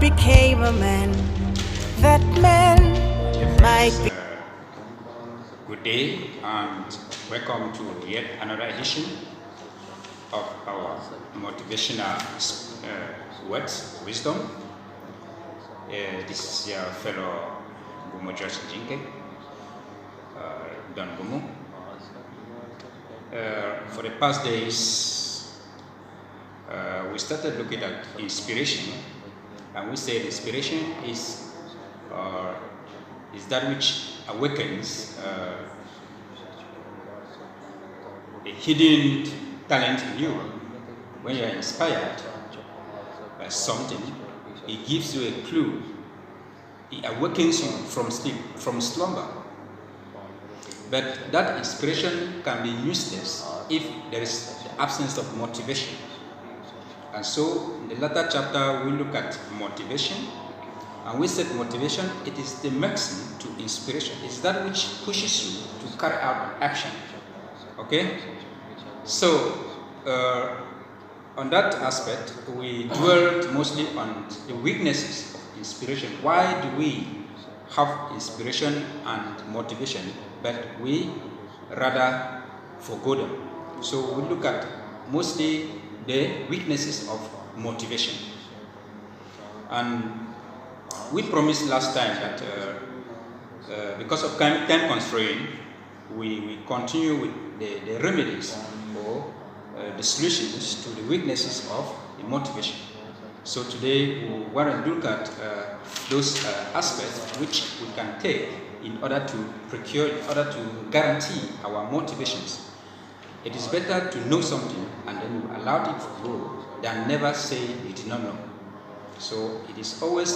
became a man. That man might be. Good day and welcome to yet another edition of our motivational words, wisdom. This is your fellow Gumo Josh Jinke, Don Gumo. For the past days, we started looking at inspiration, and we said inspiration is that which awakens a hidden talent in you. When you are inspired by something, it gives you a clue. It awakens you from sleep, from slumber. But that inspiration can be useless if there is the absence of motivation. And so, in the latter chapter, we look at motivation. And we said motivation, it is the maximum to inspiration. It's that which pushes you to carry out action. Okay? So, on that aspect, we dwelled mostly on the weaknesses of inspiration. Why do we have inspiration and motivation, but we rather forgo them? So, we look at mostly the weaknesses of motivation. And we promised last time that because of time constraint, we continue with the remedies or the solutions to the weaknesses of the motivation. So today we want to look at those aspects which we can take in order to procure, in order to guarantee our motivations. It is better to know something and then you allow it to grow than never say you did not know. So it is always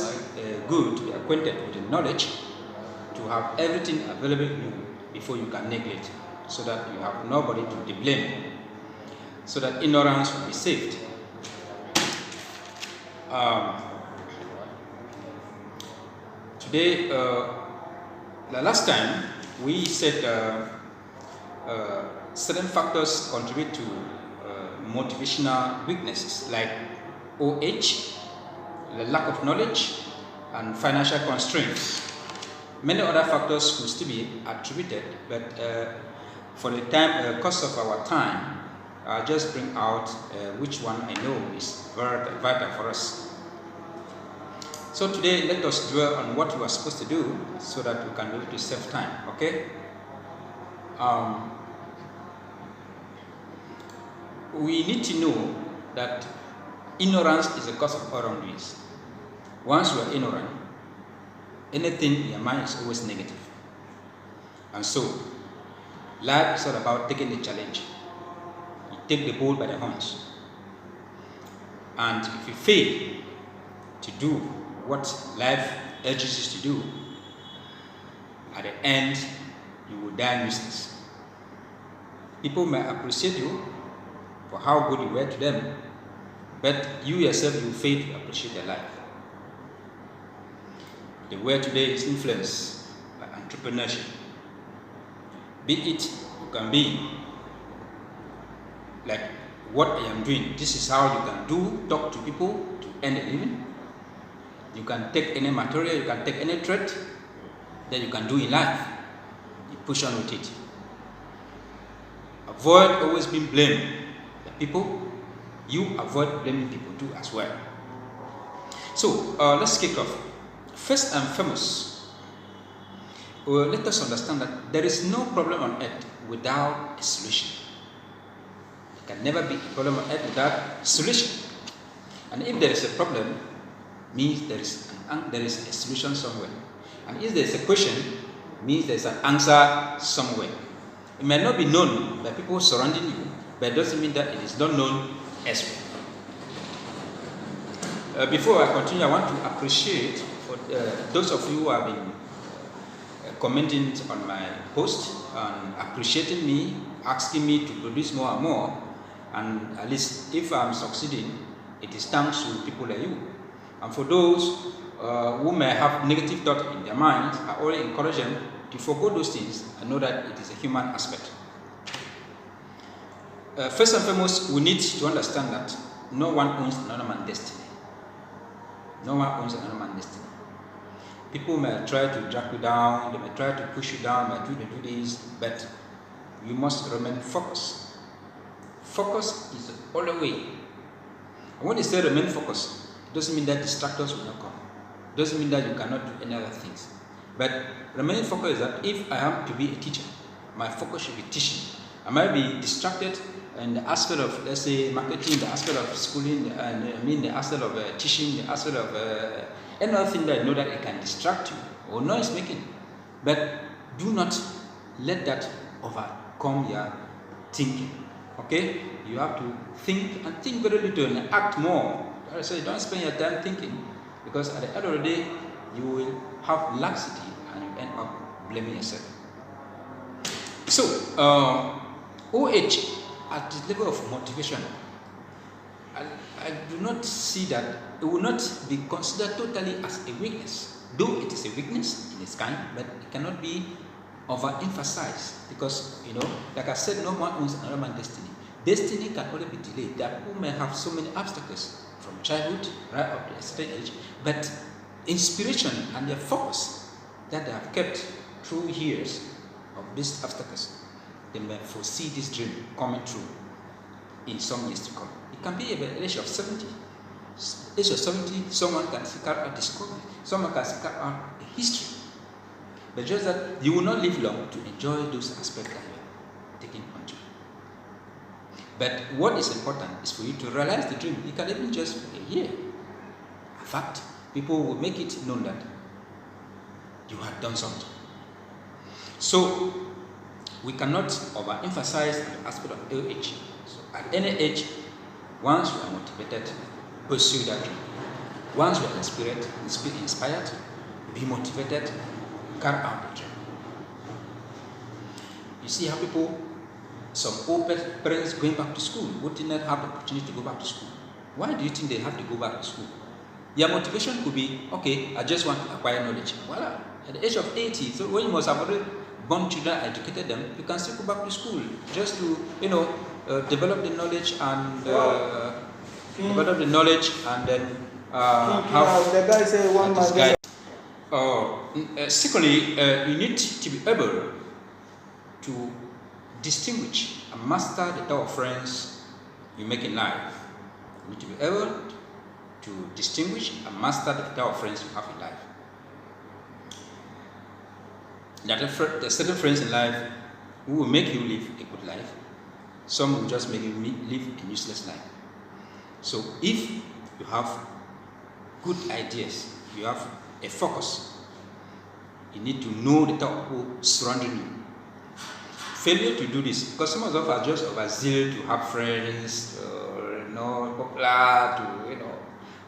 good to be acquainted with the knowledge, to have everything available to you before you can neglect, so that you have nobody to blame, so that ignorance will be saved. Today, the last time we said certain factors contribute to motivational weaknesses like OH, the lack of knowledge, and financial constraints. Many other factors will still be attributed, but for the time, cost of our time, I'll just bring out which one I know is very vital for us. So today, let us dwell on what we are supposed to do so that we can be able to save time, okay? We need to know that ignorance is the cause of all wrongdoings. Once you are ignorant, anything in your mind is always negative. And so, life is all about taking the challenge. You take the bull by the horns. And if you fail to do what life urges you to do, at the end, you will die useless. People may appreciate you for how good you were to them, but you yourself, you fail to appreciate their life. The world today is influenced by entrepreneurship. Be it, you can be like what I am doing. This is how you can talk to people to earn a living. You can take any material, you can take any trade that you can do in life. You push on with it. Avoid always being blamed by people. You avoid blaming people too as well. So let's kick off. First and foremost, let us understand that there is no problem on earth without a solution. There can never be a problem on earth without a solution. And if there is a problem, means there is a solution somewhere. And if there is a question, means there is an answer somewhere. It may not be known by people surrounding you, but it doesn't mean that it is not known elsewhere. Before I continue, I want to appreciate those of you who have been commenting on my post and appreciating me, asking me to produce more and more, and at least if I'm succeeding, it is thanks to people like you. And for those who may have negative thoughts in their minds, I always encourage them to forego those things and know that it is a human aspect. First and foremost, we need to understand that no one owns another man's destiny. No one owns another man's destiny. People may try to drag you down, they may try to push you down, may do this, but you must remain focused. Focus is the only way. And when they say remain focused, it doesn't mean that distractors will not come. It doesn't mean that you cannot do any other things. But remaining focused is that if I am to be a teacher, my focus should be teaching. I might be distracted in the aspect of, let's say, marketing, the aspect of schooling, and the aspect of teaching, the aspect of any other thing that I know that it can distract you or noise making. But do not let that overcome your thinking. Okay? You have to think and think very little and act more. So you don't spend your time thinking, because at the end of the day, you will have laxity and you end up blaming yourself. So, OH at the level of motivation, I do not see that it will not be considered totally as a weakness, though it is a weakness in its kind, but it cannot be overemphasized, because, like I said, no one owns another man's destiny. Destiny can only be delayed. There are people may have so many obstacles from childhood right up to a certain age, but inspiration and their focus that they have kept through years of these obstacles, they may foresee this dream coming true in some years to come. It can be at the age of 70. Age of 70, someone can seek out a discovery, someone can seek out a history. But just that you will not live long to enjoy those aspects that you are taking onto. But what is important is for you to realize the dream. You can even just for a year. In fact, people will make it known that you have done something. So we cannot overemphasize the aspect of age. So at any age, once you are motivated, pursue that dream. Once you are inspired, be motivated, carry out the dream. You see how some old parents going back to school who did not have the opportunity to go back to school. Why do you think they have to go back to school? Their motivation could be, okay, I just want to acquire knowledge. Voila. At the age of 80, so when you must have already born children, educated them, you can still go back to school just to, develop the knowledge and then have the guy say one this guy. Secondly, you need to be able to distinguish and master the type of friends you make in life. You need to be able to distinguish and master the type of friends you have in life. There are certain friends in life who will make you live a good life. Some will just make you live a useless life. So if you have good ideas, you have a focus, you need to know the type of people surrounding you. Failure to do this, because some of us are just overzealous to have friends, popular,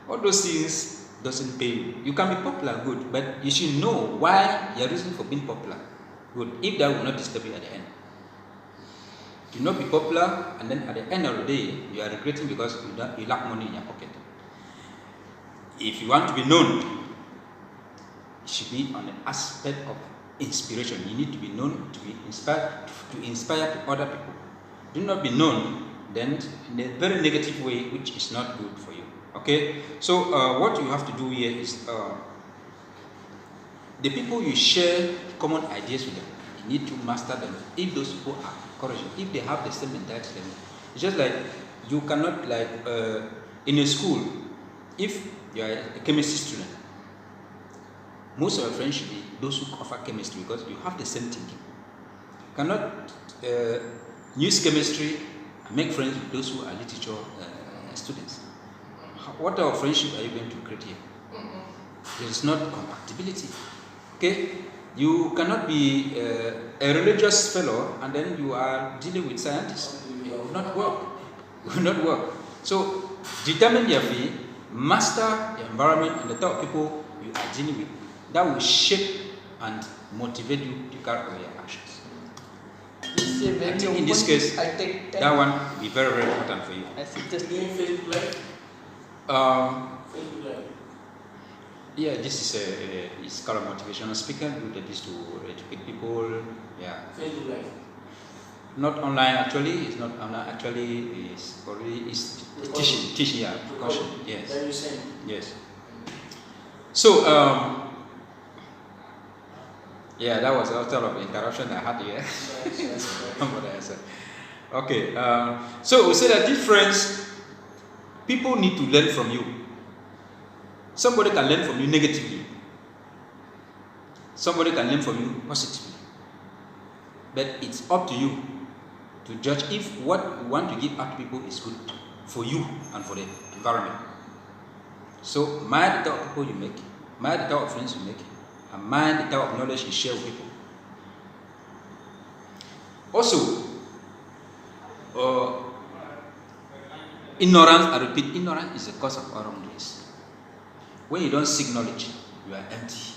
all those things doesn't pay you. You can be popular, good, but you should know why your reason for being popular, good, if that will not disturb you at the end. Do not be popular, and then at the end of the day, you are regretting because you lack money in your pocket. If you want to be known, it should be on the aspect of inspiration. You need to be known, to be inspired, to inspire other people. Do not be known then in a very negative way, which is not good for you. Okay? So what you have to do here is the people you share common ideas with them, you need to master them. If those people are encouraging, if they have the same mentality, it's just like you cannot, like in a school, if you are a chemistry student, most of your friends should be those who offer chemistry because you have the same thinking. You cannot use chemistry and make friends with those who are literature students. What type of friendship are you going to create here? There is not compatibility. Okay? You cannot be a religious fellow and then you are dealing with scientists. It will not work. It will not work. So determine your fee, master the environment and the type of people you are dealing with. That will shape and motivate you to carry out your actions. I think in this case, that one will be very, very important for you. Yeah, this is called a motivational speaker. We do this to educate people. Yeah. Not online actually. It's not online actually. It's already teaching. Yeah, caution. Yes. Yes. So, yeah, that was a lot of interruption I had here. Okay, so we say that difference, people need to learn from you. Somebody can learn from you negatively. Somebody can learn from you positively. But it's up to you to judge if what you want to give out to people is good for you and for the environment. So mind the type of people you make, mind the type of friends you make, and mind the type of knowledge you share with people. Also, ignorance, I repeat, ignorance is the cause of all wrongdoings. When you don't seek knowledge, you are empty.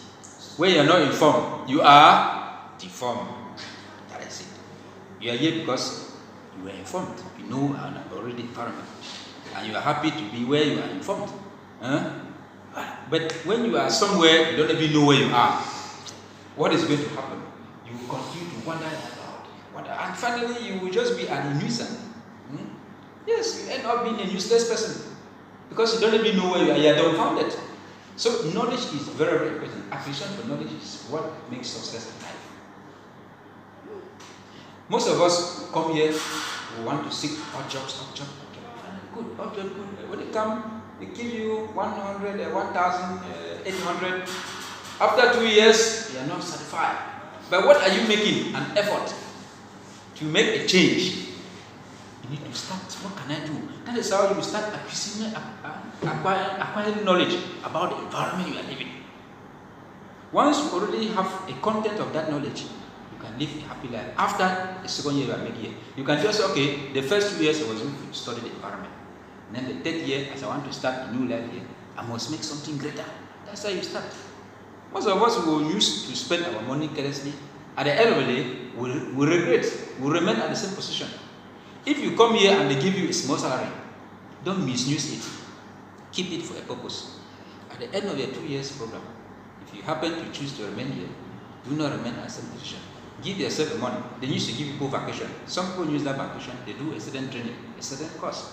When you are not informed, you are deformed. That is it. You are here because you are informed. You know and have already environment. And you are happy to be where you are informed. But when you are somewhere, you don't even know where you are. What is going to happen? You will continue to wonder about, and finally you will just be an nuisance. Yes, you end up being a useless person because you don't even know where you are. You are dumbfounded. So knowledge is very, very important. Acquisition for knowledge is what makes success in life. Most of us come here, we want to seek odd jobs. Good, odd job, good. When they come, they give you 100, 1,800. After 2 years, you are not satisfied. But what are you making? An effort to make a change. You need to start. What can I do? That is how you start acquiring knowledge about the environment you are living. Once you already have a content of that knowledge, you can live a happy life. After the second year you are making it, you can just say, okay, the first 2 years I was going to study the environment. And then the third year, as I want to start a new life here, I must make something greater. That's how you start. Most of us will use to spend our money carelessly. At the end of the day, we'll regret. We'll remain at the same position. If you come here and they give you a small salary, don't misuse it. Keep it for a purpose. At the end of your 2 years program, if you happen to choose to remain here, do not remain at the same position. Give yourself the money. They used to give people vacation. Some people use that vacation, they do a certain training, a certain course.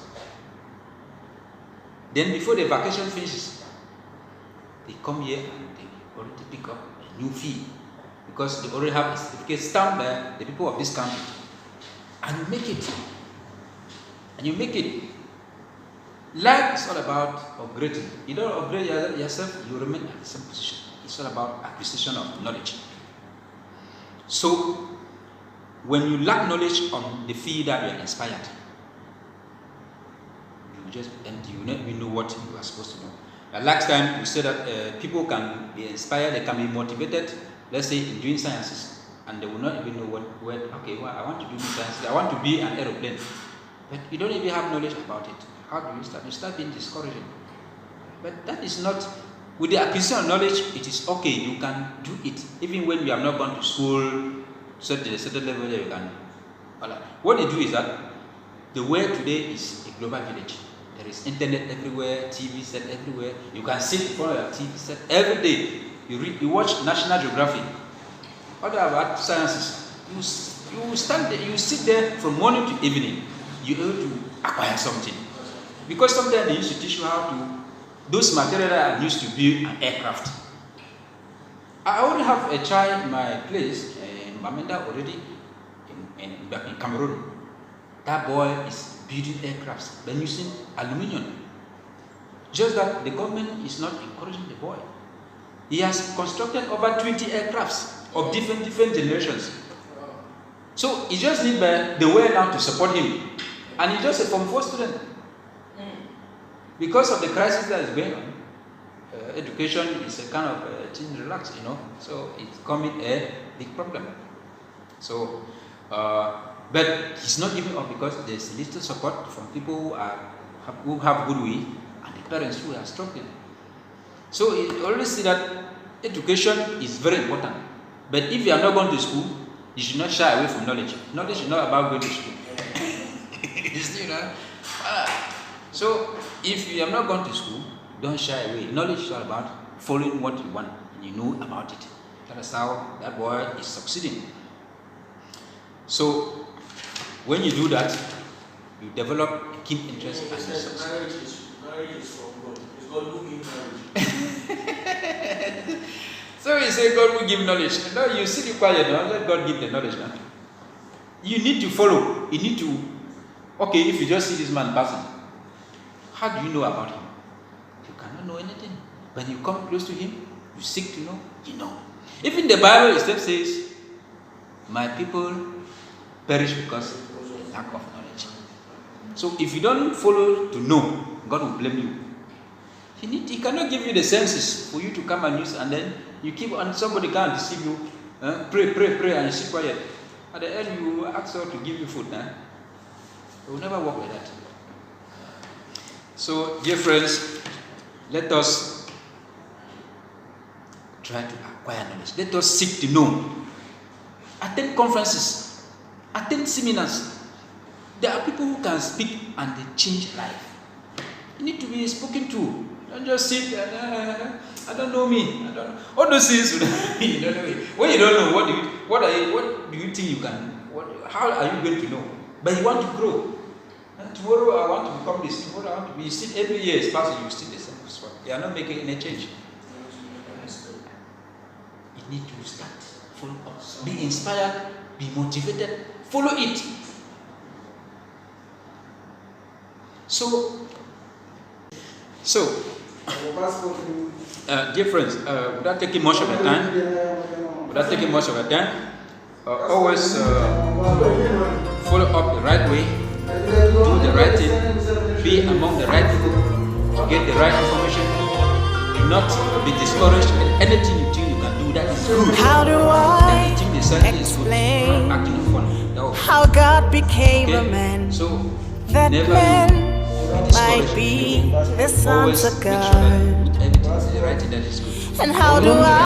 Then before the vacation finishes, they come here and they already pick up a new fee because they already have a certificate stamped by the people of this country. And you make it. And you make it. Life is all about upgrading. You don't upgrade yourself, you remain at the same position. It's all about acquisition of knowledge. So, when you lack knowledge on the field that you are inspired, you just empty. You don't even know what you are supposed to know. Last time we said that people can be inspired, they can be motivated, let's say in doing sciences, and they will not even know I want to do sciences, I want to be an aeroplane. But you don't even have knowledge about it. How do you start? You start being discouraging. But that is not, with the acquisition of knowledge, it is okay, you can do it. Even when you have not gone to school, set to a certain level that you can. What they do is that the world today is a global village. There is internet everywhere, TV set everywhere. You can sit in front of your TV set every day. You watch National Geographic. What about sciences? You stand there, you sit there from morning to evening. You're able to acquire something. Because sometimes they used to teach you how to, those materials that are used to build an aircraft. I already have a child in my place, Mamenda already, back in Cameroon. That boy is building aircrafts by using aluminium. Just that the government is not encouraging the boy. He has constructed over 20 aircrafts of different generations. So he just needs the world now to support him. And he's just a Form 4 student. Because of the crisis that is going on, education is a kind of thing relaxed, so it's becoming a big problem. So, but he's not giving up because there's little support from people who have goodwill and the parents who are struggling. So you always see that education is very important. But if you are not going to school, you should not shy away from knowledge. Knowledge is not about going to school. So if you have not gone to school, don't shy away. Knowledge is all about following what you want and you know about it. That is how that boy is succeeding. So when you do that, you develop a keen interest and you succeed. Marriage is from God. It's God who gives marriage. you say God will give knowledge. No, you sit quiet now. Let God give the knowledge now. You need to follow. You need to. Okay, if you just see this man passing, how do you know about him? You cannot know anything. When you come close to him, you seek to know. You know. Even the Bible itself says, "My people perish because of lack of knowledge." So if you don't follow to know, God will blame you. He cannot give you the senses for you to come and use, and then you keep on, somebody can't deceive you. Pray, and you sit quiet. At the end, you ask God to give you food. It will never work like that. So, dear friends, let us try to acquire knowledge. Let us seek to know. Attend conferences. Attend seminars. There are people who can speak and they change life. You need to be spoken to. Don't just sit and I don't know me. I don't know. All those things you don't know me. When you don't know, what do you think you can? How are you going to know? But you want to grow. And tomorrow I want to become this. Tomorrow I want to be. You sit every year is passing. You still the same spot. You are not making any change. You need to start. Follow up. Be inspired. Be motivated. Follow it. So, dear friends, without taking much of your time, always follow up the right way, do the right thing, be among the right people, to get the right information, do not be discouraged, and anything you think you can do that is good. How do I explain how God became a man? So, That man might be the sons of God. Everything is the right thing that is good. And how do I